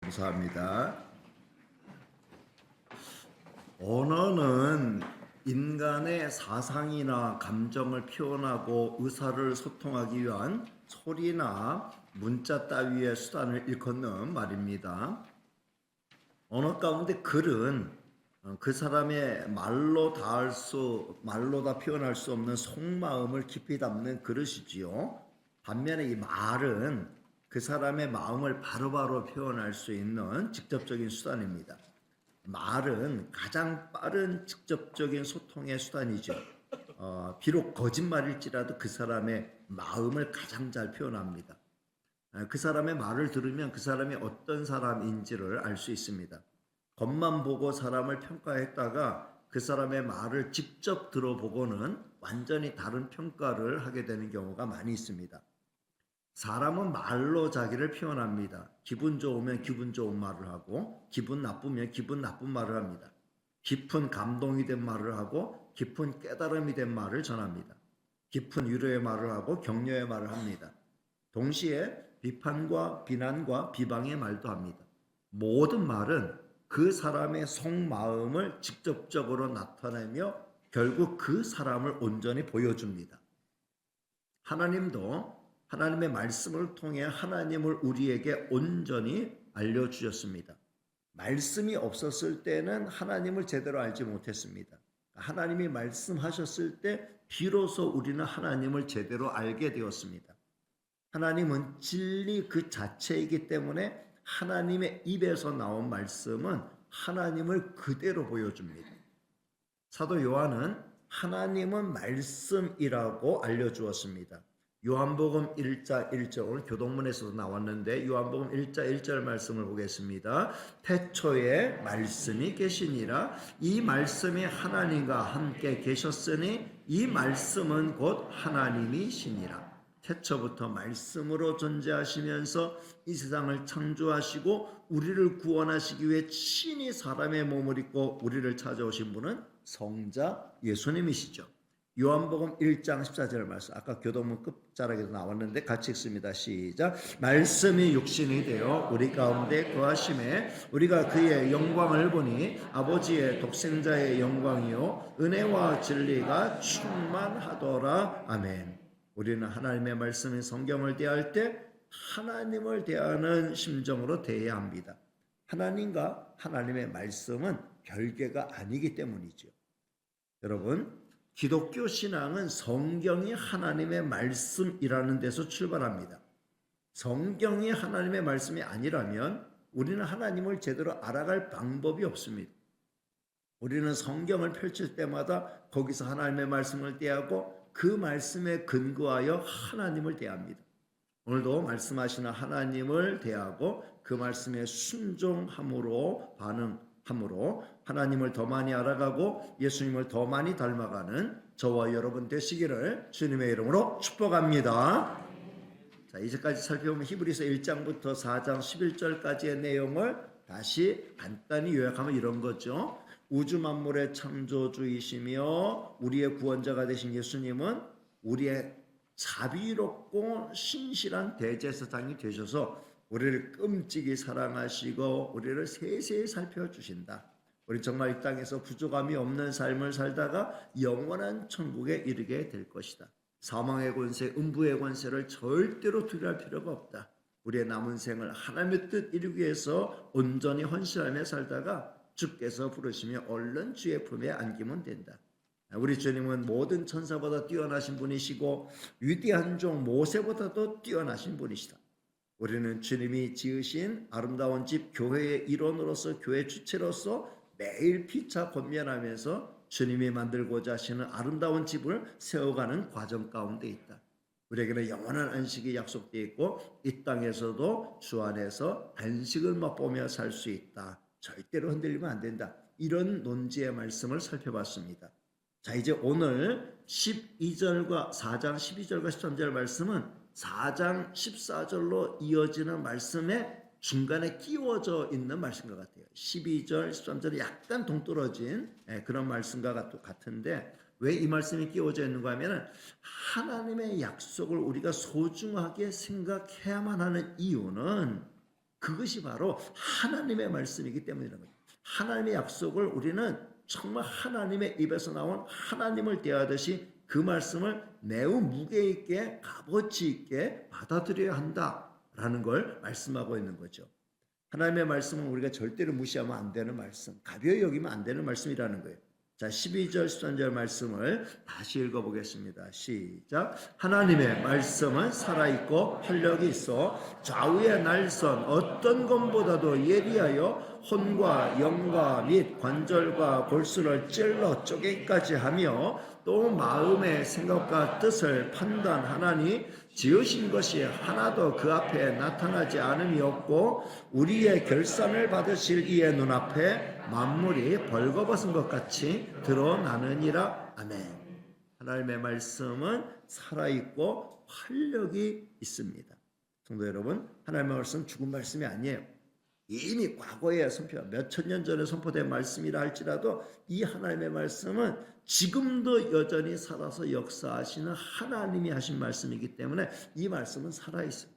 감사합니다. 언어는 인간의 사상이나 감정을 표현하고 의사를 소통하기 위한 소리나 문자 따위의 수단을 일컫는 말입니다. 언어 가운데 글은 그 사람의 말로 다 표현할 수 없는 속마음을 깊이 담는 그릇이지요. 반면에 이 말은 그 사람의 마음을 바로바로 표현할 수 있는 직접적인 수단입니다. 말은 가장 빠른 직접적인 소통의 수단이죠. 비록 거짓말일지라도 그 사람의 마음을 가장 잘 표현합니다. 그 사람의 말을 들으면 그 사람이 어떤 사람인지를 알 수 있습니다. 겉만 보고 사람을 평가했다가 그 사람의 말을 직접 들어보고는 완전히 다른 평가를 하게 되는 경우가 많이 있습니다. 사람은 말로 자기를 표현합니다. 기분 좋으면 기분 좋은 말을 하고 기분 나쁘면 기분 나쁜 말을 합니다. 깊은 감동이 된 말을 하고 깊은 깨달음이 된 말을 전합니다. 깊은 위로의 말을 하고 격려의 말을 합니다. 동시에 비판과 비난과 비방의 말도 합니다. 모든 말은 그 사람의 속마음을 직접적으로 나타내며 결국 그 사람을 온전히 보여줍니다. 하나님도 하나님의 말씀을 통해 하나님을 우리에게 온전히 알려주셨습니다. 말씀이 없었을 때는 하나님을 제대로 알지 못했습니다. 하나님이 말씀하셨을 때 비로소 우리는 하나님을 제대로 알게 되었습니다. 하나님은 진리 그 자체이기 때문에 하나님의 입에서 나온 말씀은 하나님을 그대로 보여줍니다. 사도 요한은 하나님은 말씀이라고 알려주었습니다. 요한복음 1장 1절, 오늘 교동문에서도 나왔는데 요한복음 1장 1절 말씀을 보겠습니다. 태초에 말씀이 계시니라. 이 말씀이 하나님과 함께 계셨으니 이 말씀은 곧 하나님이시니라. 태초부터 말씀으로 존재하시면서 이 세상을 창조하시고 우리를 구원하시기 위해 친히 사람의 몸을 입고 우리를 찾아오신 분은 성자 예수님이시죠. 요한복음 1장 14절 말씀, 아까 교동문 끝자락에도 나왔는데 같이 읽습니다. 시작. 말씀이 육신이 되어 우리 가운데 거하심에 우리가 그의 영광을 보니 아버지의 독생자의 영광이요 은혜와 진리가 충만하더라. 아멘. 우리는 하나님의 말씀인 성경을 대할 때 하나님을 대하는 심정으로 대해야 합니다. 하나님과 하나님의 말씀은 별개가 아니기 때문이죠. 여러분, 기독교 신앙은 성경이 하나님의 말씀이라는 데서 출발합니다. 성경이 하나님의 말씀이 아니라면 우리는 하나님을 제대로 알아갈 방법이 없습니다. 우리는 성경을 펼칠 때마다 거기서 하나님의 말씀을 대하고 그 말씀에 근거하여 하나님을 대합니다. 오늘도 말씀하시는 하나님을 대하고 그 말씀에 순종함으로 반응함으로 하나님을 더 많이 알아가고 예수님을 더 많이 닮아가는 저와 여러분 되시기를 주님의 이름으로 축복합니다. 자, 이제까지 살펴보면 히브리서 1장부터 4장 11절까지의 내용을 다시 간단히 요약하면 이런 거죠. 우주 만물의 창조주이시며 우리의 구원자가 되신 예수님은 우리의 자비롭고 신실한 대제사장이 되셔서 우리를 끔찍이 사랑하시고 우리를 세세히 살펴주신다. 우리 정말 이 땅에서 부족함이 없는 삶을 살다가 영원한 천국에 이르게 될 것이다. 사망의 권세, 음부의 권세를 절대로 두려워할 필요가 없다. 우리의 남은 생을 하나님의 뜻 이루기 위해서 온전히 헌신하며 살다가 주께서 부르시며 얼른 주의 품에 안기면 된다. 우리 주님은 모든 천사보다 뛰어나신 분이시고 위대한 종 모세보다도 뛰어나신 분이시다. 우리는 주님이 지으신 아름다운 집 교회의 일원으로서 교회 주체로서 매일 피차 권면하면서 주님이 만들고자 하시는 아름다운 집을 세워가는 과정 가운데 있다. 우리에게는 영원한 안식이 약속되어 있고 이 땅에서도 주 안에서 안식을 맛보며 살 수 있다. 절대로 흔들리면 안 된다. 이런 논지의 말씀을 살펴봤습니다. 자, 이제 오늘 12절과 4장 12절과 13절 말씀은 4장 14절로 이어지는 말씀에 중간에 끼워져 있는 말씀과 같아요. 12절, 13절이 약간 동떨어진 그런 말씀과 같은데 왜 이 말씀이 끼워져 있는가 하면 하나님의 약속을 우리가 소중하게 생각해야만 하는 이유는 그것이 바로 하나님의 말씀이기 때문이라는 거예요. 하나님의 약속을 우리는 정말 하나님의 입에서 나온 하나님을 대하듯이 그 말씀을 매우 무게 있게 값어치 있게 받아들여야 한다라는 걸 말씀하고 있는 거죠. 하나님의 말씀은 우리가 절대로 무시하면 안 되는 말씀, 가벼이 여기면 안 되는 말씀이라는 거예요. 자, 12절, 13절 말씀을 다시 읽어보겠습니다. 시작. 하나님의 말씀은 살아있고 활력이 있어 좌우의 날선 어떤 것보다도 예리하여 혼과 영과 및 관절과 골수를 찔러 쪼개기까지 하며 또 마음의 생각과 뜻을 판단하나니 지으신 것이 하나도 그 앞에 나타나지 않음이 없고 우리의 결산을 받으실 이의 눈앞에 만물이 벌거벗은 것 같이 드러나느니라. 아멘. 하나님의 말씀은 살아있고 활력이 있습니다. 성도 여러분, 하나님의 말씀 죽은 말씀이 아니에요. 이미 과거에 몇천 년 전에 선포된 말씀이라 할지라도 이 하나님의 말씀은 지금도 여전히 살아서 역사하시는 하나님이 하신 말씀이기 때문에 이 말씀은 살아있어요.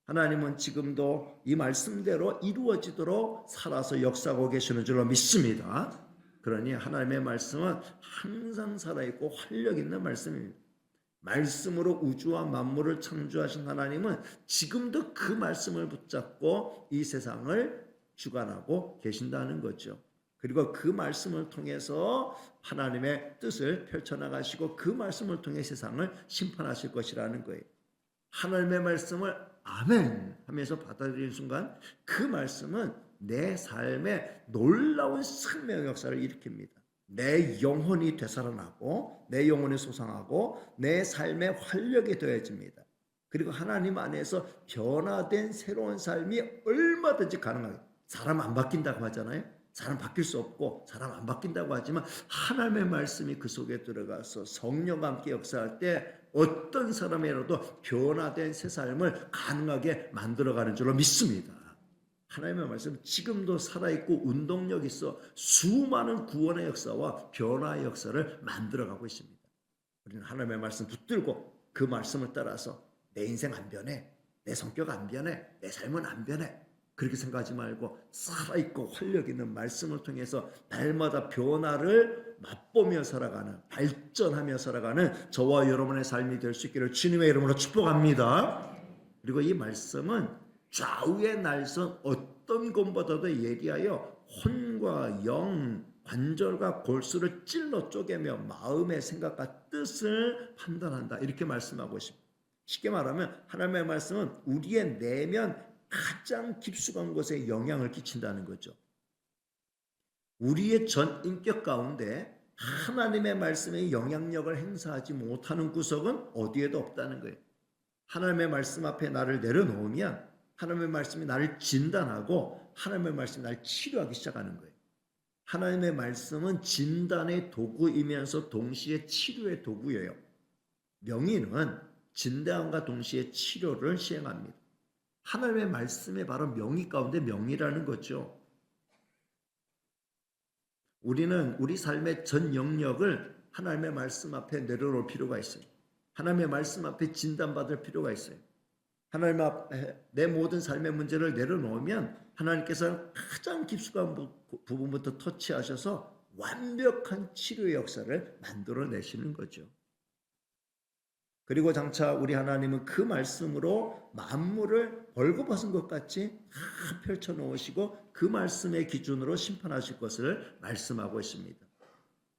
하나님은 지금도 이 말씀대로 이루어지도록 살아서 역사하고 계시는 줄로 믿습니다. 그러니 하나님의 말씀은 항상 살아있고 활력 있는 말씀입니다. 말씀으로 우주와 만물을 창조하신 하나님은 지금도 그 말씀을 붙잡고 이 세상을 주관하고 계신다는 거죠. 그리고 그 말씀을 통해서 하나님의 뜻을 펼쳐나가시고 그 말씀을 통해 세상을 심판하실 것이라는 거예요. 하나님의 말씀을 아멘 하면서 받아들이는 순간 그 말씀은 내 삶에 놀라운 생명 역사를 일으킵니다. 내 영혼이 되살아나고 내 영혼이 솟아나고 내 삶에 활력이 더해집니다. 그리고 하나님 안에서 변화된 새로운 삶이 얼마든지 가능하게. 사람 안 바뀐다고 하잖아요. 사람 바뀔 수 없고 사람 안 바뀐다고 하지만 하나님의 말씀이 그 속에 들어가서 성령과 함께 역사할 때 어떤 사람이라도 변화된 새 삶을 가능하게 만들어가는 줄로 믿습니다. 하나님의 말씀 지금도 살아있고 운동력 있어 수많은 구원의 역사와 변화의 역사를 만들어가고 있습니다. 우리는 하나님의 말씀 붙들고 그 말씀을 따라서 내 인생 안 변해, 내 성격 안 변해, 내 삶은 안 변해 그렇게 생각하지 말고 살아있고 활력 있는 말씀을 통해서 날마다 변화를 맛보며 살아가는, 발전하며 살아가는 저와 여러분의 삶이 될 수 있기를 주님의 이름으로 축복합니다. 그리고 이 말씀은 좌우의 날선 어떤 것보다도 예리하여 혼과 영, 관절과 골수를 찔러 쪼개며 마음의 생각과 뜻을 판단한다. 이렇게 말씀하고 있습니다. 쉽게 말하면 하나님의 말씀은 우리의 내면 가장 깊숙한 곳에 영향을 끼친다는 거죠. 우리의 전 인격 가운데 하나님의 말씀의 영향력을 행사하지 못하는 구석은 어디에도 없다는 거예요. 하나님의 말씀 앞에 나를 내려놓으면 하나님의 말씀이 나를 진단하고 하나님의 말씀이 나를 치료하기 시작하는 거예요. 하나님의 말씀은 진단의 도구이면서 동시에 치료의 도구예요. 명의는 진단과 동시에 치료를 시행합니다. 하나님의 말씀에 바로 명의 가운데 명의라는 거죠. 우리는 우리 삶의 전 영역을 하나님의 말씀 앞에 내려놓을 필요가 있어요. 하나님의 말씀 앞에 진단받을 필요가 있어요. 하나님 앞에 내 모든 삶의 문제를 내려놓으면 하나님께서 가장 깊숙한 부분부터 터치하셔서 완벽한 치료의 역사를 만들어내시는 거죠. 그리고 장차 우리 하나님은 그 말씀으로 만물을 벌거벗은 것 같이 다 펼쳐놓으시고 그 말씀의 기준으로 심판하실 것을 말씀하고 있습니다.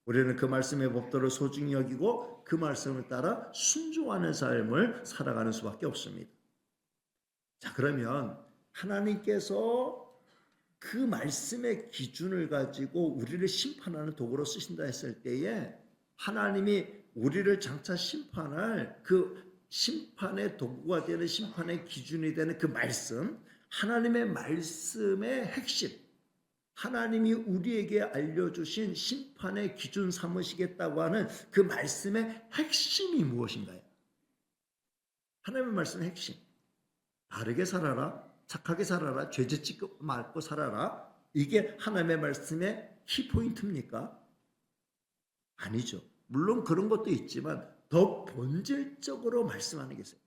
우리는 그 말씀의 법도를 소중히 여기고 그 말씀을 따라 순종하는 삶을 살아가는 수밖에 없습니다. 자, 그러면 하나님께서 그 말씀의 기준을 가지고 우리를 심판하는 도구로 쓰신다 했을 때에 하나님이 우리를 장차 심판할 그 심판의 도구가 되는 심판의 기준이 되는 그 말씀, 하나님의 말씀의 핵심, 하나님이 우리에게 알려주신 심판의 기준 삼으시겠다고 하는 그 말씀의 핵심이 무엇인가요? 하나님의 말씀의 핵심. 바르게 살아라, 착하게 살아라, 죄짓지 말고 살아라. 이게 하나님의 말씀의 키포인트입니까? 아니죠. 물론 그런 것도 있지만 더 본질적으로 말씀하는 게 있어요.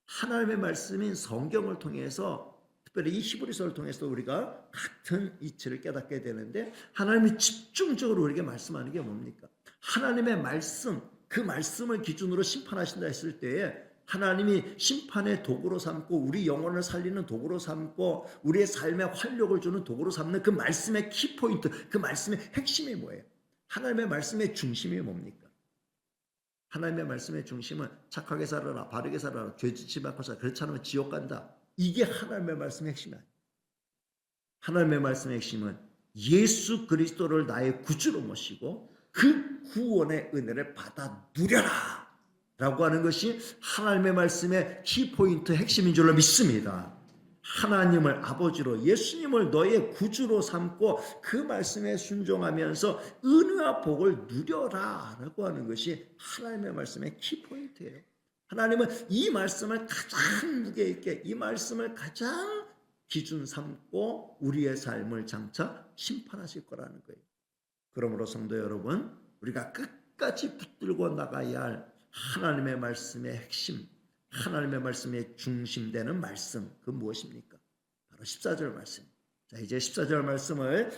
하나님의 말씀인 성경을 통해서 특별히 이 히브리서를 통해서 우리가 같은 이치를 깨닫게 되는데, 하나님이 집중적으로 우리에게 말씀하는 게 뭡니까? 하나님의 말씀, 그 말씀을 기준으로 심판하신다 했을 때에 하나님이 심판의 도구로 삼고 우리 영혼을 살리는 도구로 삼고 우리의 삶에 활력을 주는 도구로 삼는 그 말씀의 키포인트, 그 말씀의 핵심이 뭐예요? 하나님의 말씀의 중심이 뭡니까? 하나님의 말씀의 중심은 착하게 살아라, 바르게 살아라, 죄짓지 말고 살아라, 그렇지 않으면 지옥 간다. 이게 하나님의 말씀의 핵심이 아니에요. 하나님의 말씀의 핵심은 예수 그리스도를 나의 구주로 모시고 그 구원의 은혜를 받아 누려라 라고 하는 것이 하나님의 말씀의 키포인트 핵심인 줄로 믿습니다. 하나님을 아버지로, 예수님을 너의 구주로 삼고 그 말씀에 순종하면서 은혜와 복을 누려라 라고 하는 것이 하나님의 말씀의 키포인트예요. 하나님은 이 말씀을 가장 무게 있게, 이 말씀을 가장 기준 삼고 우리의 삶을 장차 심판하실 거라는 거예요. 그러므로 성도 여러분, 우리가 끝까지 붙들고 나가야 할 하나님의 말씀의 핵심, 하나님의 말씀의 중심되는 말씀, 그 무엇입니까? 바로 14절 말씀. 자, 이제 14절 말씀을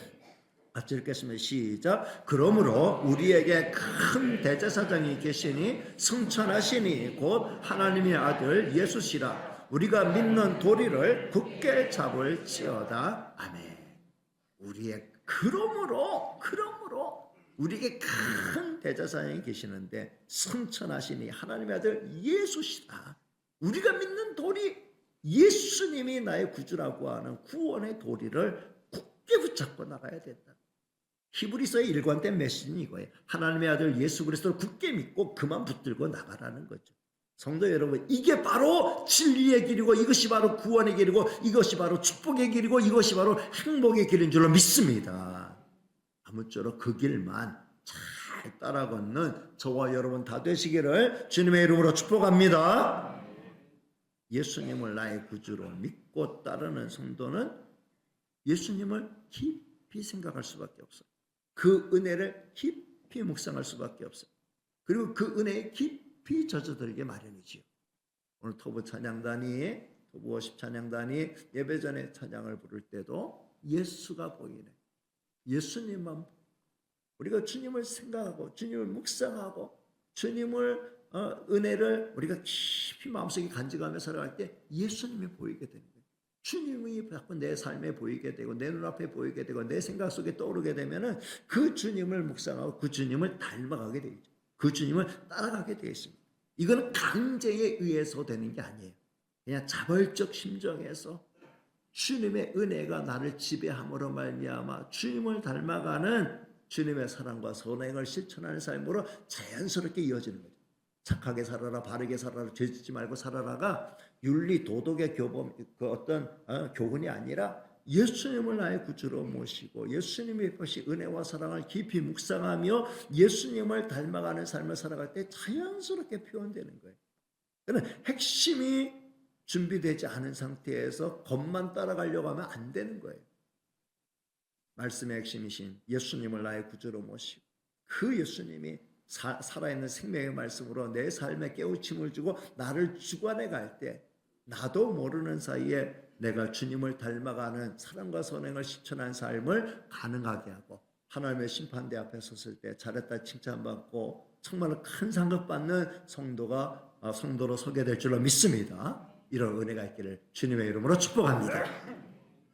같이 읽겠습니다. 시작. 그러므로 우리에게 큰 대제사장이 계시니 승천하시니 곧 하나님의 아들 예수시라. 우리가 믿는 도리를 굳게 잡을지어다. 아멘. 우리의 그러므로 우리에게 큰 대제사장이 계시는데 승천하시니 하나님의 아들 예수시라. 우리가 믿는 도리, 예수님이 나의 구주라고 하는 구원의 도리를 굳게 붙잡고 나가야 된다. 히브리서의 일관된 메시지는 이거예요. 하나님의 아들 예수 그리스도를 굳게 믿고 그만 붙들고 나가라는 거죠. 성도 여러분, 이게 바로 진리의 길이고 이것이 바로 구원의 길이고 이것이 바로 축복의 길이고 이것이 바로 행복의 길인 줄로 믿습니다. 아무쪼록 그 길만 잘 따라 걷는 저와 여러분 다 되시기를 주님의 이름으로 축복합니다. 예수님을 나의 구주로 믿고 따르는 성도는 예수님을 깊이 생각할 수밖에 없어요. 그 은혜를 깊이 묵상할 수밖에 없어요. 그리고 그 은혜에 깊이 젖어들게 마련이지요. 오늘 토부 워십 찬양단이 예배 전에 찬양을 부를 때도 예수가 보이네. 예수님만, 우리가 주님을 생각하고 주님을 묵상하고 주님을 은혜를 우리가 깊이 마음속에 간직하며 살아갈 때 예수님이 보이게 되는 거예요. 주님이 자꾸 내 삶에 보이게 되고 내 눈앞에 보이게 되고 내 생각 속에 떠오르게 되면은 그 주님을 묵상하고 그 주님을 닮아가게 되죠. 그 주님을 따라가게 되어 있습니다. 이건 강제에 의해서 되는 게 아니에요. 그냥 자발적 심정에서 주님의 은혜가 나를 지배함으로 말미암아 주님을 닮아가는 주님의 사랑과 선행을 실천하는 삶으로 자연스럽게 이어지는 거죠. 착하게 살아라, 바르게 살아라, 죄짓지 말고 살아라가 윤리 도덕의 교범, 그 어떤 교훈이 아니라 예수님을 나의 구주로 모시고 예수님의 것이 은혜와 사랑을 깊이 묵상하며 예수님을 닮아가는 삶을 살아갈 때 자연스럽게 표현되는 거예요. 그러나 핵심이 준비되지 않은 상태에서 겉만 따라가려고 하면 안 되는 거예요. 말씀의 핵심이신 예수님을 나의 구주로 모시고 그 예수님이 살아있는 생명의 말씀으로 내 삶에 깨우침을 주고 나를 주관해 갈 때 나도 모르는 사이에 내가 주님을 닮아가는 사랑과 선행을 실천한 삶을 가능하게 하고 하나님의 심판대 앞에 섰을 때 잘했다 칭찬받고 정말 큰 상급 받는 성도로 서게 될 줄로 믿습니다. 이런 은혜가 있기를 주님의 이름으로 축복합니다.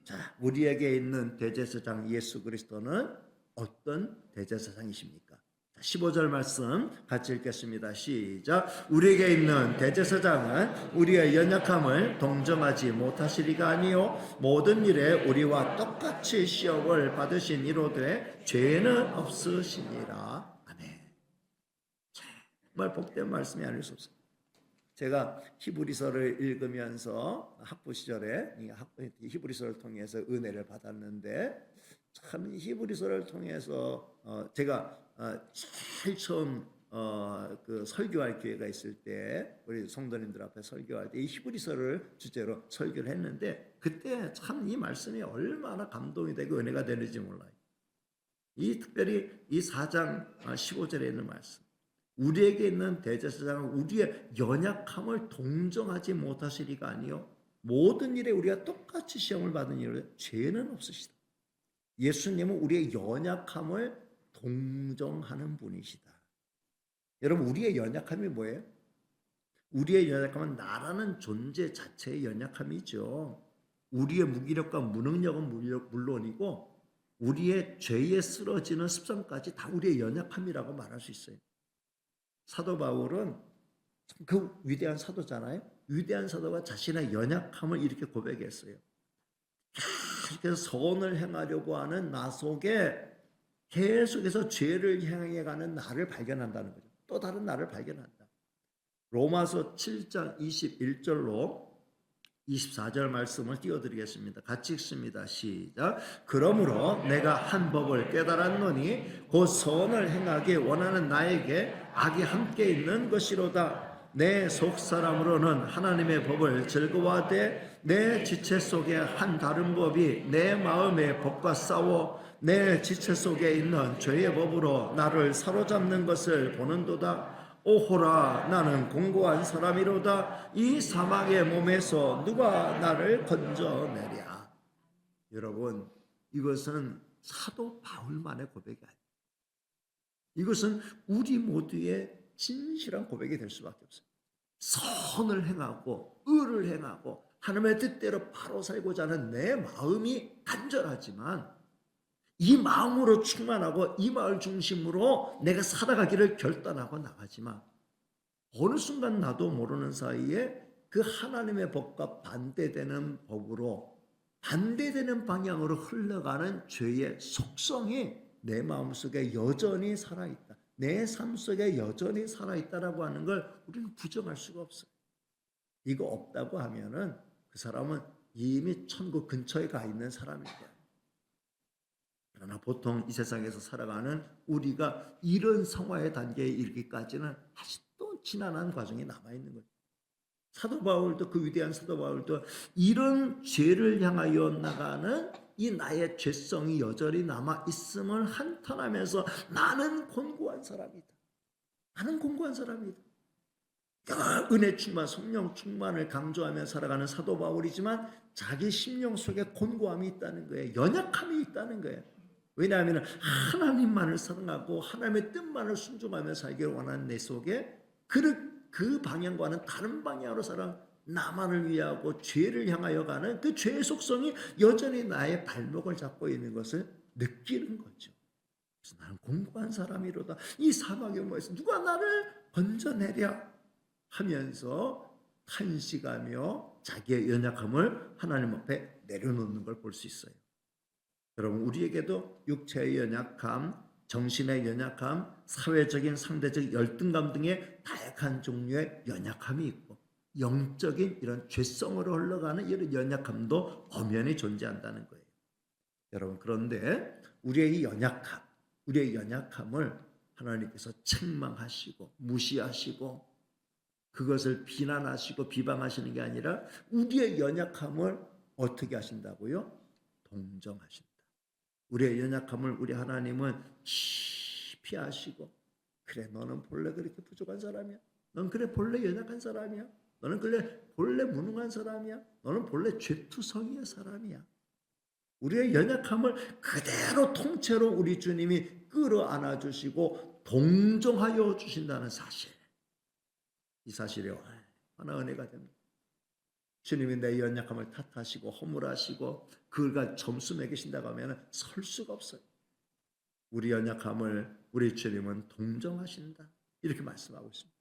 자, 우리에게 있는 대제사장 예수 그리스도는 어떤 대제사장이십니까? 15절 말씀 같이 읽겠습니다. 시작. 우리에게 있는 대제사장은 우리의 연약함을 동정하지 못하시리가 아니요 모든 일에 우리와 똑같이 시험을 받으신 이로되 죄는 없으시니라. 아멘. 정말 복된 말씀이 아닐 수 없습니다. 제가 히브리서를 읽으면서 학부 시절에 히브리서를 통해서 은혜를 받았는데 참 히브리서를 통해서 제가 제일 처음 그 설교할 기회가 있을 때 우리 성도님들 앞에 설교할 때 이 히브리서를 주제로 설교를 했는데 그때 참 이 말씀이 얼마나 감동이 되고 은혜가 되는지 몰라요. 특별히 이 4장 15절에 있는 말씀. 우리에게 있는 대제사장은 우리의 연약함을 동정하지 못하시리가 아니요 모든 일에 우리가 똑같이 시험을 받은 이유로 죄는 없으시다. 예수님은 우리의 연약함을 동정하는 분이시다. 여러분, 우리의 연약함이 뭐예요? 우리의 연약함은 나라는 존재 자체의 연약함이죠. 우리의 무기력과 무능력은 물론이고 우리의 죄에 쓰러지는 습성까지 다 우리의 연약함이라고 말할 수 있어요. 사도 바울은 그 위대한 사도잖아요. 위대한 사도가 자신의 연약함을 이렇게 고백했어요. 계속해서 선을 행하려고 하는 나 속에 계속해서 죄를 향해가는 나를 발견한다는 거죠. 또 다른 나를 발견한다. 로마서 7장 21절로 24절 말씀을 띄워드리겠습니다. 같이 읽습니다. 시작. 그러므로 내가 한 법을 깨달았노니 곧 선을 행하기 원하는 나에게 악이 함께 있는 것이로다. 내 속사람으로는 하나님의 법을 즐거워하되 내 지체 속에 한 다른 법이 내 마음의 법과 싸워 내 지체 속에 있는 죄의 법으로 나를 사로잡는 것을 보는도다. 오호라, 나는 공고한 사람이로다. 이 사망의 몸에서 누가 나를 건져내랴. 여러분, 이것은 사도 바울만의 고백이 아니에요. 이것은 우리 모두의 진실한 고백이 될 수밖에 없어요. 선을 행하고 의를 행하고 하나님의 뜻대로 바로 살고자 하는 내 마음이 간절하지만 이 마음으로 충만하고 이 마을 중심으로 내가 살아가기를 결단하고 나가지만 어느 순간 나도 모르는 사이에 그 하나님의 법과 반대되는 법으로 반대되는 방향으로 흘러가는 죄의 속성이 내 마음속에 여전히 살아있다. 내 삶 속에 여전히 살아있다라고 하는 걸 우리는 부정할 수가 없어요. 이거 없다고 하면은 그 사람은 이미 천국 근처에 가 있는 사람입니다. 그러나 보통 이 세상에서 살아가는 우리가 이런 성화의 단계에 이르기까지는 아직도 지난한 과정이 남아있는 거죠. 사도 바울도, 그 위대한 사도 바울도 이런 죄를 향하여 나가는 이 나의 죄성이 여전히 남아있음을 한탄하면서 나는 곤고한 사람이다. 나는 곤고한 사람이다. 은혜 충만, 성령 충만을 강조하며 살아가는 사도 바울이지만 자기 심령 속에 곤고함이 있다는 거예요. 연약함이 있다는 거예요. 왜냐하면 하나님만을 사랑하고 하나님의 뜻만을 순종하며 살기를 원하는 내 속에 그 방향과는 다른 방향으로 살아 나만을 위하고 죄를 향하여 가는 그 죄의 속성이 여전히 나의 발목을 잡고 있는 것을 느끼는 거죠. 그래서 나는 공고한 사람이로다. 이 사막의 몸에서 누가 나를 건져내랴 하면서 탄식하며 자기의 연약함을 하나님 앞에 내려놓는 걸 볼 수 있어요. 여러분, 우리에게도 육체의 연약함, 정신의 연약함, 사회적인 상대적 열등감 등의 다양한 종류의 연약함이 있고 영적인 이런 죄성으로 흘러가는 이런 연약함도 엄연히 존재한다는 거예요. 여러분, 그런데 우리의 이 연약함, 우리의 연약함을 하나님께서 책망하시고 무시하시고 그것을 비난하시고 비방하시는 게 아니라 우리의 연약함을 어떻게 하신다고요? 동정하신다. 우리의 연약함을 우리 하나님은 깊이 아시고 그래, 너는 본래 그렇게 부족한 사람이야. 넌 그래 본래 연약한 사람이야. 너는 그래 본래 무능한 사람이야. 너는 본래 죄투성이의 사람이야. 우리의 연약함을 그대로 통째로 우리 주님이 끌어안아 주시고 동정하여 주신다는 사실. 이 사실이 얼마나 은혜가 됩니다. 주님이 내 연약함을 탓하시고 허물하시고 그걸 점수 매기신다고 하면 설 수가 없어요. 우리 연약함을 우리 주님은 동정하신다. 이렇게 말씀하고 있습니다.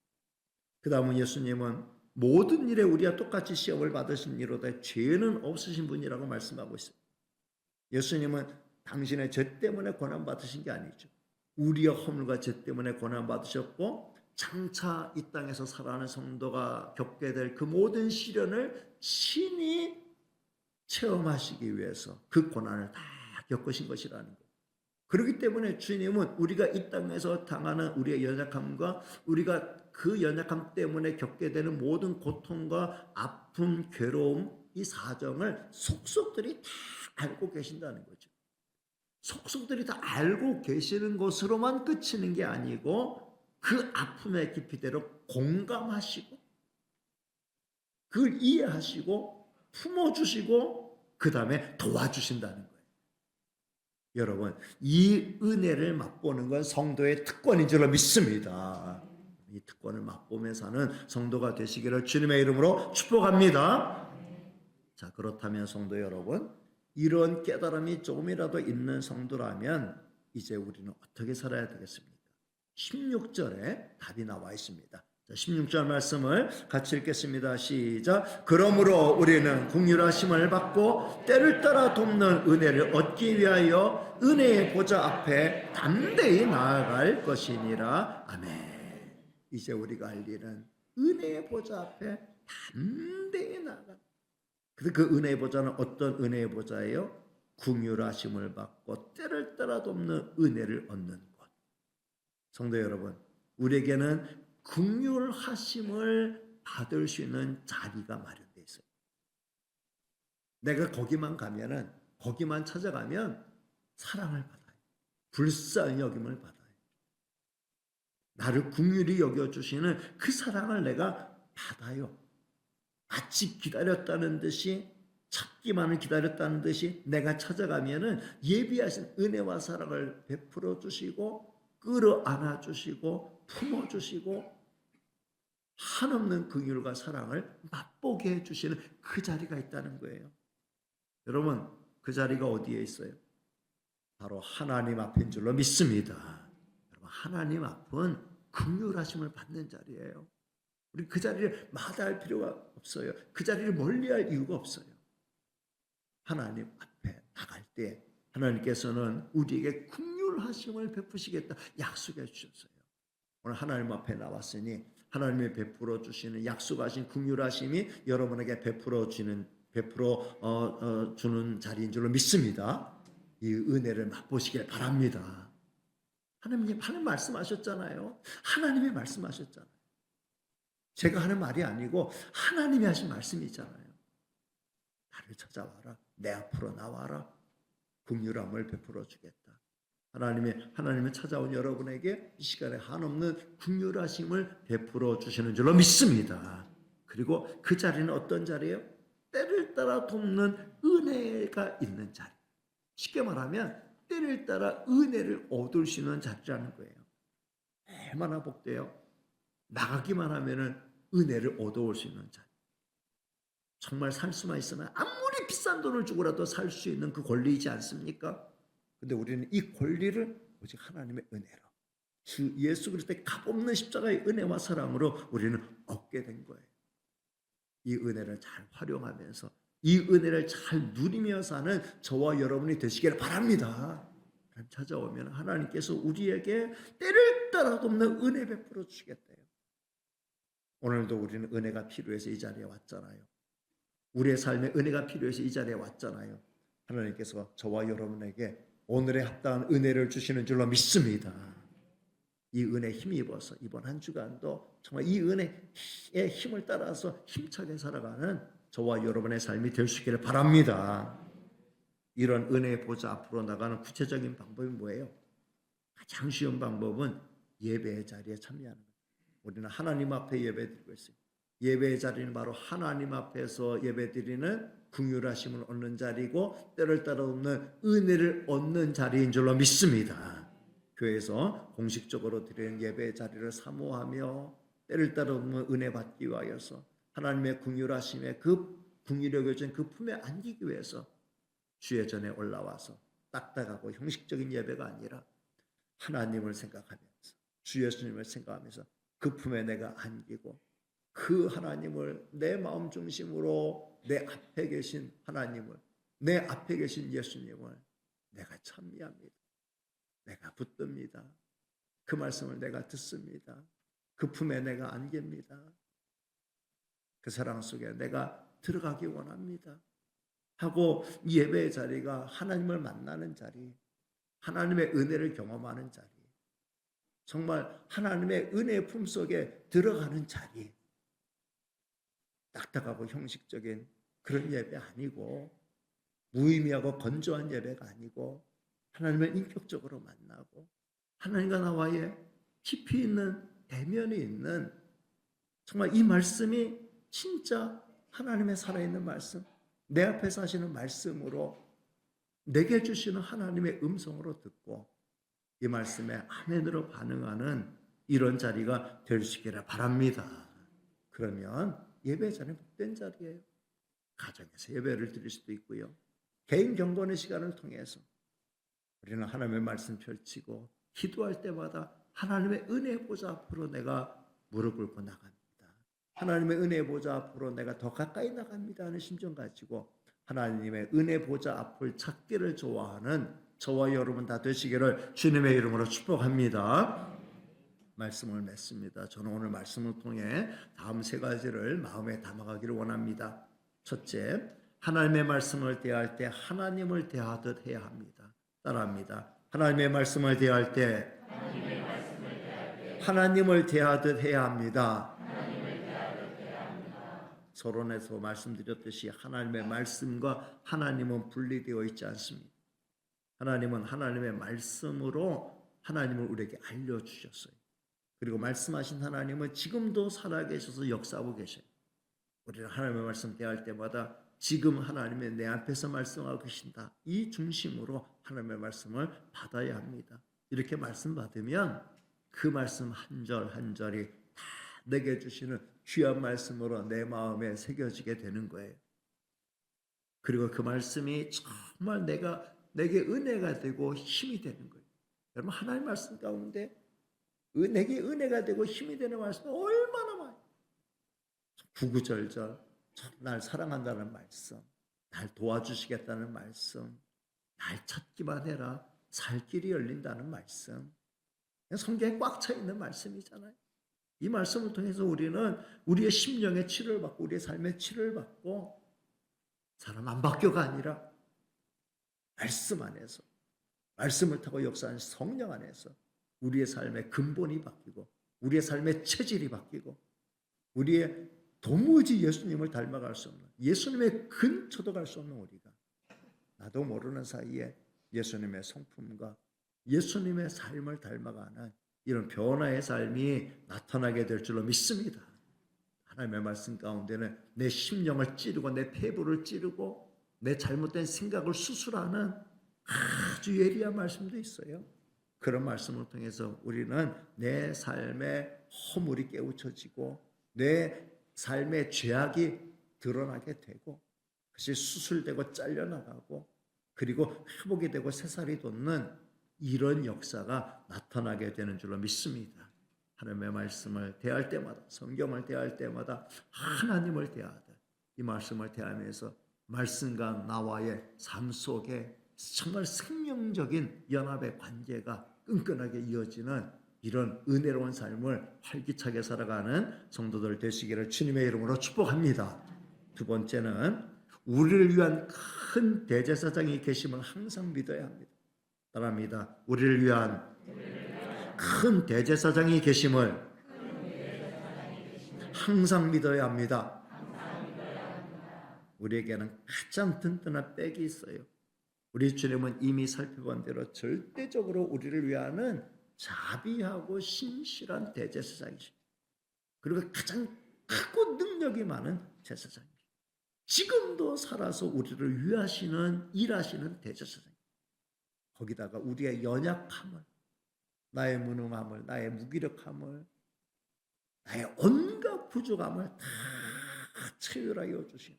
그 다음은 예수님은 모든 일에 우리와 똑같이 시험을 받으신 이로다 죄는 없으신 분이라고 말씀하고 있습니다. 예수님은 당신의 죄 때문에 고난받으신 게 아니죠. 우리의 허물과 죄 때문에 고난받으셨고 장차 이 땅에서 살아가는 성도가 겪게 될 그 모든 시련을 친히 체험하시기 위해서 그 고난을 다 겪으신 것이라는 거예요. 그렇기 때문에 주님은 우리가 이 땅에서 당하는 우리의 연약함과 우리가 그 연약함 때문에 겪게 되는 모든 고통과 아픔, 괴로움, 이 사정을 속속들이 다 알고 계신다는 거죠. 속속들이 다 알고 계시는 것으로만 그치는 게 아니고 그 아픔의 깊이대로 공감하시고 그걸 이해하시고 품어주시고 그 다음에 도와주신다는 거예요. 여러분, 이 은혜를 맛보는 건 성도의 특권인 줄로 믿습니다. 이 특권을 맛보며 사는 성도가 되시기를 주님의 이름으로 축복합니다. 자, 그렇다면 성도 여러분, 이런 깨달음이 조금이라도 있는 성도라면 이제 우리는 어떻게 살아야 되겠습니까? 16절에 답이 나와 있습니다. 16절 말씀을 같이 읽겠습니다. 시작. 그러므로 우리는 긍휼하심을 받고 때를 따라 돕는 은혜를 얻기 위하여 은혜의 보좌 앞에 담대히 나아갈 것이니라. 아멘. 이제 우리가 할 일은 은혜의 보좌 앞에 담대히 나아가. 근데 그 은혜의 보좌는 어떤 은혜의 보좌예요? 긍휼하심을 받고 때를 따라 돕는 은혜를 얻는 것. 성도 여러분, 우리에게는 긍휼하심을 받을 수 있는 자리가 마련되어 있어요. 내가 거기만 가면은, 거기만 찾아가면 사랑을 받아요. 불쌍히 여김을 받아요. 나를 긍휼히 여겨주시는 그 사랑을 내가 받아요. 마치 기다렸다는 듯이, 찾기만을 기다렸다는 듯이 내가 찾아가면은 예비하신 은혜와 사랑을 베풀어 주시고 끌어안아 주시고 품어 주시고 한없는 긍휼과 사랑을 맛보게 해 주시는 그 자리가 있다는 거예요. 여러분, 그 자리가 어디에 있어요? 바로 하나님 앞인 줄로 믿습니다. 여러분, 하나님 앞은 긍휼하심을 받는 자리예요. 우리 그 자리를 마다할 필요가 없어요. 그 자리를 멀리할 이유가 없어요. 하나님 앞에 나갈 때 하나님께서는 우리에게 긍휼하심을 베푸시겠다 약속해 주셨어요. 오늘 하나님 앞에 나왔으니 하나님이 베풀어 주시는 약속하신 긍휼하심이 여러분에게 베풀어 주는 주는 자리인 줄로 믿습니다. 이 은혜를 맛보시길 바랍니다. 하나님 말씀하셨잖아요. 하나님이 말씀하셨잖아요. 제가 하는 말이 아니고 하나님이 하신 말씀이잖아요. 나를 찾아와라. 내 앞으로 나와라. 긍휼함을 베풀어 주겠다. 하나님이 찾아온 여러분에게 이 시간에 한없는 긍휼하심을 베풀어 주시는 줄로 믿습니다. 그리고 그 자리는 어떤 자리예요? 때를 따라 돕는 은혜가 있는 자리. 쉽게 말하면 때를 따라 은혜를 얻을 수 있는 자리라는 거예요. 얼마나 복돼요? 나가기만 하면은 은혜를 얻어올 수 있는 자리. 정말 살 수만 있으면 아무리 비싼 돈을 주고라도 살 수 있는 그 권리이지 않습니까? 근데 우리는 이 권리를 오직 하나님의 은혜로, 주 예수 그리스도의 값없는 십자가의 은혜와 사랑으로 우리는 얻게 된 거예요. 이 은혜를 잘 활용하면서 이 은혜를 잘 누리며 사는 저와 여러분이 되시길 바랍니다. 찾아오면 하나님께서 우리에게 때를 따라 돕는 은혜 베풀어 주시겠대요. 오늘도 우리는 은혜가 필요해서 이 자리에 왔잖아요. 우리의 삶에 은혜가 필요해서 이 자리에 왔잖아요. 하나님께서 저와 여러분에게 오늘에 합당한 은혜를 주시는 줄로 믿습니다. 이 은혜에 힘입어서 이번 한 주간도 정말 이 은혜의 힘을 따라서 힘차게 살아가는 저와 여러분의 삶이 될 수 있기를 바랍니다. 이런 은혜의 보좌 앞으로 나가는 구체적인 방법이 뭐예요? 가장 쉬운 방법은 예배의 자리에 참여하는 거예요. 우리는 하나님 앞에 예배드리고 있어요. 예배의 자리는 바로 하나님 앞에서 예배드리는 긍휼하심을 얻는 자리고 때를 따라 얻는 은혜를 얻는 자리인 줄로 믿습니다. 교회에서 공식적으로 드리는 예배의 자리를 사모하며 때를 따라 얻는 은혜 받기 위하여서 하나님의 긍휼하심에 그 긍휼히 여겨진 그 품에 안기기 위해서 주의 전에 올라와서 딱딱하고 형식적인 예배가 아니라 하나님을 생각하면서 주 예수님을 생각하면서 그 품에 내가 안기고 그 하나님을 내 마음 중심으로 내 앞에 계신 하나님을, 내 앞에 계신 예수님을 내가 찬미합니다. 내가 붙듭니다. 그 말씀을 내가 듣습니다. 그 품에 내가 안깁니다. 그 사랑 속에 내가 들어가기 원합니다. 하고 이 예배의 자리가 하나님을 만나는 자리, 하나님의 은혜를 경험하는 자리, 정말 하나님의 은혜의 품속에 들어가는 자리, 딱딱하고 형식적인 그런 예배 아니고 무의미하고 건조한 예배가 아니고 하나님을 인격적으로 만나고 하나님과 나와의 깊이 있는 대면이 있는 정말 이 말씀이 진짜 하나님의 살아있는 말씀, 내 앞에서 하시는 말씀으로 내게 주시는 하나님의 음성으로 듣고 이 말씀에 아멘으로 반응하는 이런 자리가 될 수 있기를 바랍니다. 그러면 예배 자리는 복된 자리예요. 가정에서 예배를 드릴 수도 있고요. 개인 경건의 시간을 통해서 우리는 하나님의 말씀 펼치고 기도할 때마다 하나님의 은혜 보좌 앞으로 내가 무릎 꿇고 나갑니다. 하나님의 은혜 보좌 앞으로 내가 더 가까이 나갑니다 하는 심정 가지고 하나님의 은혜 보좌 앞을 찾기를 좋아하는 저와 여러분 다 되시기를 주님의 이름으로 축복합니다. 말씀을 맺습니다. 저는 오늘 말씀을 통해 다음 세 가지를 마음에 담아가기를 원합니다. 첫째, 하나님의 말씀을 대할 때 하나님을 대하듯 해야 합니다. 따라합니다. 하나님의 말씀을 대할 때 하나님을 대하듯 해야 합니다. 서론에서 말씀드렸듯이 하나님의 말씀과 하나님은 분리되어 있지 않습니다. 하나님은 하나님의 말씀으로 하나님을 우리에게 알려주셨어요. 그리고 말씀하신 하나님은 지금도 살아계셔서 역사하고 계셔요. 우리는 하나님의 말씀 대할 때마다 지금 하나님의 내 앞에서 말씀하고 계신다. 이 중심으로 하나님의 말씀을 받아야 합니다. 이렇게 말씀 받으면 그 말씀 한 절 한 절이 다 내게 주시는 귀한 말씀으로 내 마음에 새겨지게 되는 거예요. 그리고 그 말씀이 정말 내게 은혜가 되고 힘이 되는 거예요. 여러분 하나님 말씀 가운데 내게 은혜가 되고 힘이 되는 말씀 얼마나 많아요. 구구절절 날 사랑한다는 말씀, 날 도와주시겠다는 말씀, 날 찾기만 해라 살 길이 열린다는 말씀, 성경에 꽉 차 있는 말씀이잖아요. 이 말씀을 통해서 우리는 우리의 심령의 치료를 받고 우리의 삶의 치료를 받고 사람 안 바뀌어가 아니라 말씀 안에서 말씀을 타고 역사하는 성령 안에서 우리의 삶의 근본이 바뀌고 우리의 삶의 체질이 바뀌고 우리의 도무지 예수님을 닮아갈 수 없는 예수님의 근처도 갈 수 없는 우리가 나도 모르는 사이에 예수님의 성품과 예수님의 삶을 닮아가는 이런 변화의 삶이 나타나게 될 줄로 믿습니다. 하나님의 말씀 가운데는 내 심령을 찌르고 내 폐부를 찌르고 내 잘못된 생각을 수술하는 아주 예리한 말씀도 있어요. 그런 말씀을 통해서 우리는 내 삶의 허물이 깨우쳐지고 내 삶의 죄악이 드러나게 되고 그것이 수술되고 잘려나가고 그리고 회복이 되고 새살이 돋는 이런 역사가 나타나게 되는 줄로 믿습니다. 하나님의 말씀을 대할 때마다 성경을 대할 때마다 하나님을 대하듯 이 말씀을 대하면서 말씀과 나와의 삶 속에 정말 생명적인 연합의 관계가 끈끈하게 이어지는 이런 은혜로운 삶을 활기차게 살아가는 성도들 되시기를 주님의 이름으로 축복합니다. 두 번째는 우리를 위한 큰 대제사장이 계심을 항상 믿어야 합니다. 따라합니다. 우리를 위한 큰 대제사장이 계심을 항상 믿어야 합니다. 우리에게는 가장 든든한 백이 있어요. 우리 주님은 이미 살펴본 대로 절대적으로 우리를 위하는 자비하고 신실한 대제사장이십니다. 그리고 가장 크고 능력이 많은 제사장입니다. 지금도 살아서 우리를 위하시는 일하시는 대제사장. 거기다가 우리의 연약함을 나의 무능함을 나의 무기력함을 나의 온갖 부족함을 다 체휼하여 주신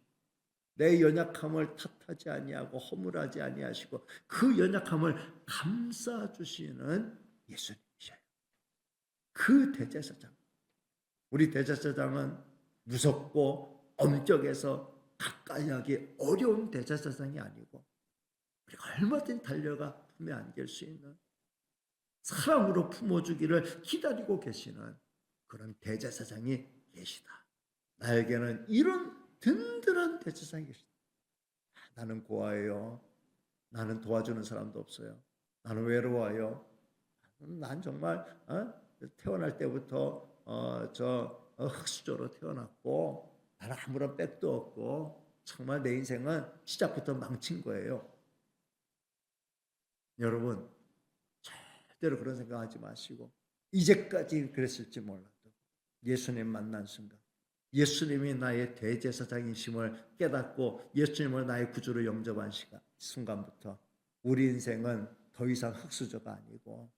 내 연약함을 탓하지 아니하고 허물하지 아니하시고 그 연약함을 감싸 주시는 예수님이셔요. 그 대제사장. 우리 대제사장은 무섭고 엄격해서 가까이 하기 어려운 대제사장이 아니고 우리가 얼마든지 달려가 품에 안길 수 있는 사랑으로 품어주기를 기다리고 계시는 그런 대제사장이 계시다. 나에게는 이런 든든한 대제사장이 계시다. 나는 고아예요. 나는 도와주는 사람도 없어요. 나는 외로워요. 난 정말 태어날 때부터 흙수저로 태어났고 나는 아무런 백도 없고 정말 내 인생은 시작부터 망친 거예요. 여러분 절대로 그런 생각하지 마시고 이제까지 그랬을지 몰라도 예수님 만난 순간 예수님이 나의 대제사장이심을 깨닫고 예수님을 나의 구주로 영접한 순간부터 우리 인생은 더 이상 흙수저가 아니고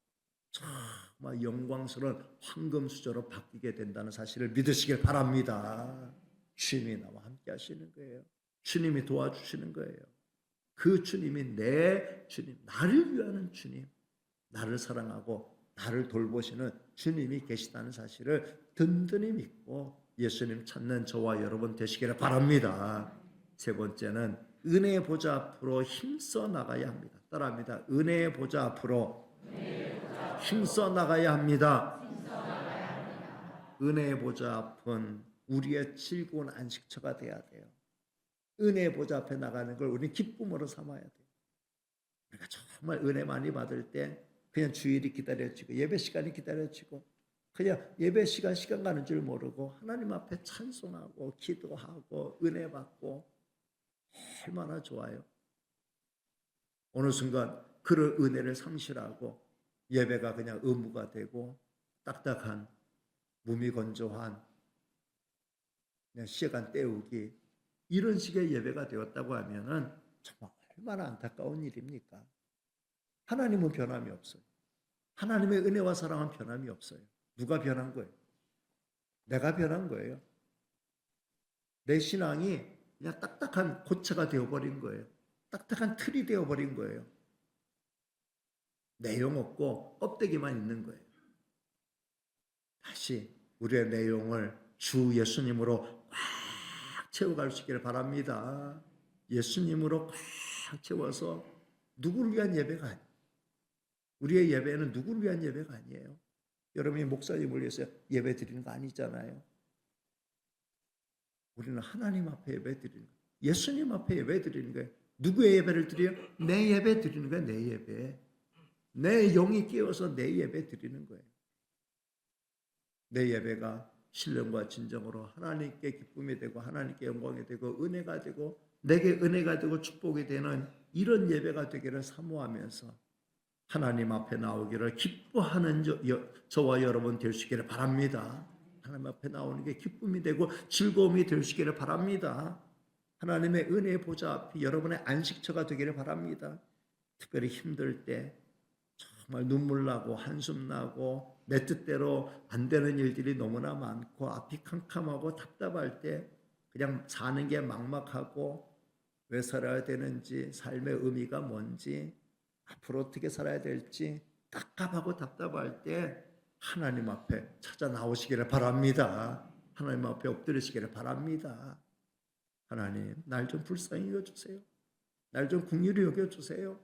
정말 영광스러운 황금수저로 바뀌게 된다는 사실을 믿으시길 바랍니다. 주님이 나와 함께 하시는 거예요. 주님이 도와주시는 거예요. 그 주님이 내 주님, 나를 위하는 주님, 나를 사랑하고 나를 돌보시는 주님이 계시다는 사실을 든든히 믿고 예수님 찾는 저와 여러분 되시기를 바랍니다. 세 번째는 은혜의 보좌 앞으로 힘써 나가야 합니다. 따라합니다. 은혜의 보좌 앞으로 힘써 나가야 합니다. 은혜의 보좌 앞은 우리의 즐거운 안식처가 돼야 돼요. 은혜의 보좌 앞에 나가는 걸 우리는 기쁨으로 삼아야 돼요. 우리가 정말 은혜 많이 받을 때 그냥 주일이 기다려지고 예배 시간이 기다려지고 그냥 예배 시간 가는 줄 모르고 하나님 앞에 찬송하고 기도하고 은혜 받고 얼마나 좋아요. 어느 순간 그런 은혜를 상실하고 예배가 그냥 의무가 되고 딱딱한 무미건조한 그냥 시간 때우기 이런 식의 예배가 되었다고 하면은 정말 얼마나 안타까운 일입니까? 하나님은 변함이 없어요. 하나님의 은혜와 사랑은 변함이 없어요. 누가 변한 거예요? 내가 변한 거예요. 내 신앙이 그냥 딱딱한 고체가 되어버린 거예요. 딱딱한 틀이 되어버린 거예요. 내용 없고 껍데기만 있는 거예요. 다시 우리의 내용을 주 예수님으로 꽉 채워갈 수 있기를 바랍니다. 예수님으로 꽉 채워서 누구를 위한 예배가 아니에요. 우리의 예배는 누구를 위한 예배가 아니에요. 여러분이 목사님을 위해서 예배 드리는 거 아니잖아요. 우리는 하나님 앞에 예배 드리는 거예요. 예수님 앞에 예배 드리는 거예요. 누구의 예배를 드려요? 내 예배 드리는 거예요. 내 예배. 내 영이 깨어서 내 예배 드리는 거예요. 내 예배가 신령과 진정으로 하나님께 기쁨이 되고 하나님께 영광이 되고 은혜가 되고 내게 은혜가 되고 축복이 되는 이런 예배가 되기를 사모하면서 하나님 앞에 나오기를 기뻐하는 저와 여러분 될 수 있기를 바랍니다. 하나님 앞에 나오는 게 기쁨이 되고 즐거움이 될 수 있기를 바랍니다. 하나님의 은혜의 보좌 앞이 여러분의 안식처가 되기를 바랍니다. 특별히 힘들 때 정말 눈물 나고 한숨 나고 내 뜻대로 안 되는 일들이 너무나 많고 앞이 캄캄하고 답답할 때 그냥 사는 게 막막하고 왜 살아야 되는지 삶의 의미가 뭔지 앞으로 어떻게 살아야 될지 깝깝하고 답답할 때 하나님 앞에 찾아 나오시기를 바랍니다. 하나님 앞에 엎드리시기를 바랍니다. 하나님, 날 좀 불쌍히 여겨주세요. 날 좀 긍휼히 여겨주세요.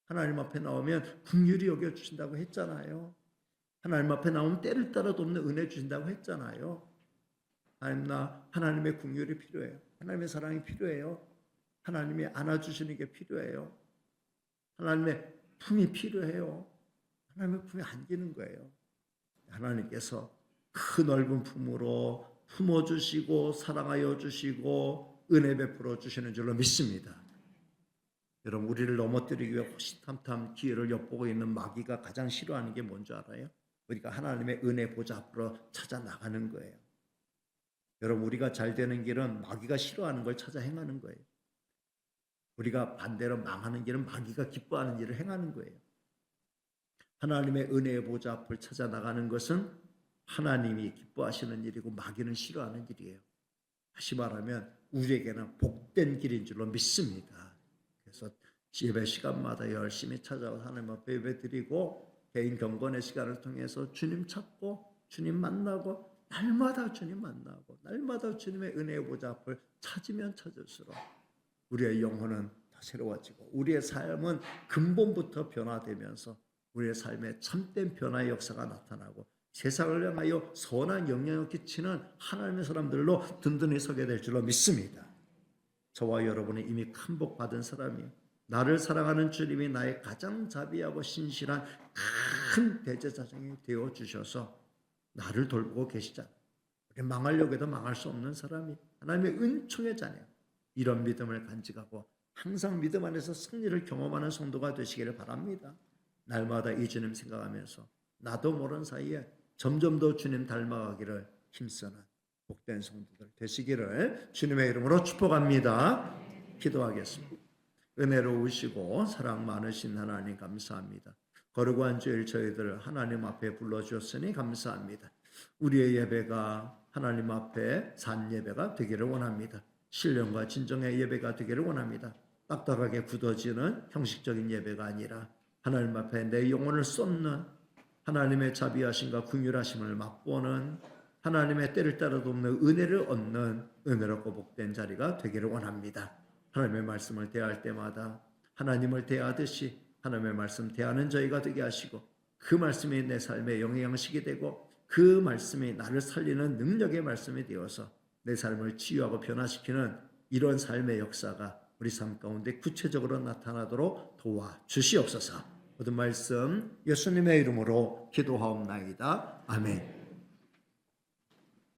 하나님 앞에 나오면 긍휼히 여겨주신다고 했잖아요. 하나님 앞에 나오면 때를 따라 돕는 은혜 주신다고 했잖아요. 하나님, 나 하나님의 긍휼이 필요해요. 하나님의 사랑이 필요해요. 하나님이 안아주시는 게 필요해요. 하나님의 품이 필요해요. 하나님의 품에 안기는 거예요. 하나님께서 그 넓은 품으로 품어주시고 사랑하여 주시고 은혜 베풀어 주시는 줄로 믿습니다. 여러분, 우리를 넘어뜨리기 위해 호시탐탐 기회를 엿보고 있는 마귀가 가장 싫어하는 게 뭔지 알아요? 우리가 하나님의 은혜 보좌 앞으로 찾아 나가는 거예요. 여러분, 우리가 잘 되는 길은 마귀가 싫어하는 걸 찾아 행하는 거예요. 우리가 반대로 망하는 길은 마귀가 기뻐하는 일을 행하는 거예요. 하나님의 은혜의 보좌 앞을 찾아 나가는 것은 하나님이 기뻐하시는 일이고 마귀는 싫어하는 일이에요. 다시 말하면 우리에게는 복된 길인 줄로 믿습니다. 그래서 예배 시간마다 열심히 찾아와 하나님 앞에 예배 드리고 개인 경건의 시간을 통해서 주님 찾고 주님 만나고 날마다 주님 만나고 날마다 주님의 은혜의 보좌 앞을 찾으면 찾을수록 우리의 영혼은 더 새로워지고 우리의 삶은 근본부터 변화되면서 우리의 삶에 참된 변화의 역사가 나타나고 세상을 향하여 선한 영향을 끼치는 하나님의 사람들로 든든히 서게 될 줄로 믿습니다. 저와 여러분이 이미 큰 복 받은 사람이 나를 사랑하는 주님이 나의 가장 자비하고 신실한 큰 대제사장이 되어주셔서 나를 돌보고 계시잖아요. 우리 망하려고 해도 망할 수 없는 사람이 하나님의 은총의 자녀 이런 믿음을 간직하고 항상 믿음 안에서 승리를 경험하는 성도가 되시기를 바랍니다. 날마다 이 주님 생각하면서 나도 모르는 사이에 점점 더 주님 닮아가기를 힘쓰는 복된 성도들 되시기를 주님의 이름으로 축복합니다. 기도하겠습니다. 은혜로우시고 사랑 많으신 하나님 감사합니다. 거룩한 주일 저희들 하나님 앞에 불러주셨으니 감사합니다. 우리의 예배가 하나님 앞에 산 예배가 되기를 원합니다. 신령과 진정의 예배가 되기를 원합니다. 딱딱하게 굳어지는 형식적인 예배가 아니라 하나님 앞에 내 영혼을 쏟는 하나님의 자비하심과 긍휼하심을 맛보는 하나님의 때를 따라도 없는 은혜를 얻는 은혜롭고 복된 자리가 되기를 원합니다. 하나님의 말씀을 대할 때마다 하나님을 대하듯이 하나님의 말씀 대하는 저희가 되게 하시고 그 말씀이 내 삶의 영양식이 되고 그 말씀이 나를 살리는 능력의 말씀이 되어서 내 삶을 치유하고 변화시키는 이런 삶의 역사가 우리 삶 가운데 구체적으로 나타나도록 도와주시옵소서. 모든 말씀 예수님의 이름으로 기도하옵나이다. 아멘.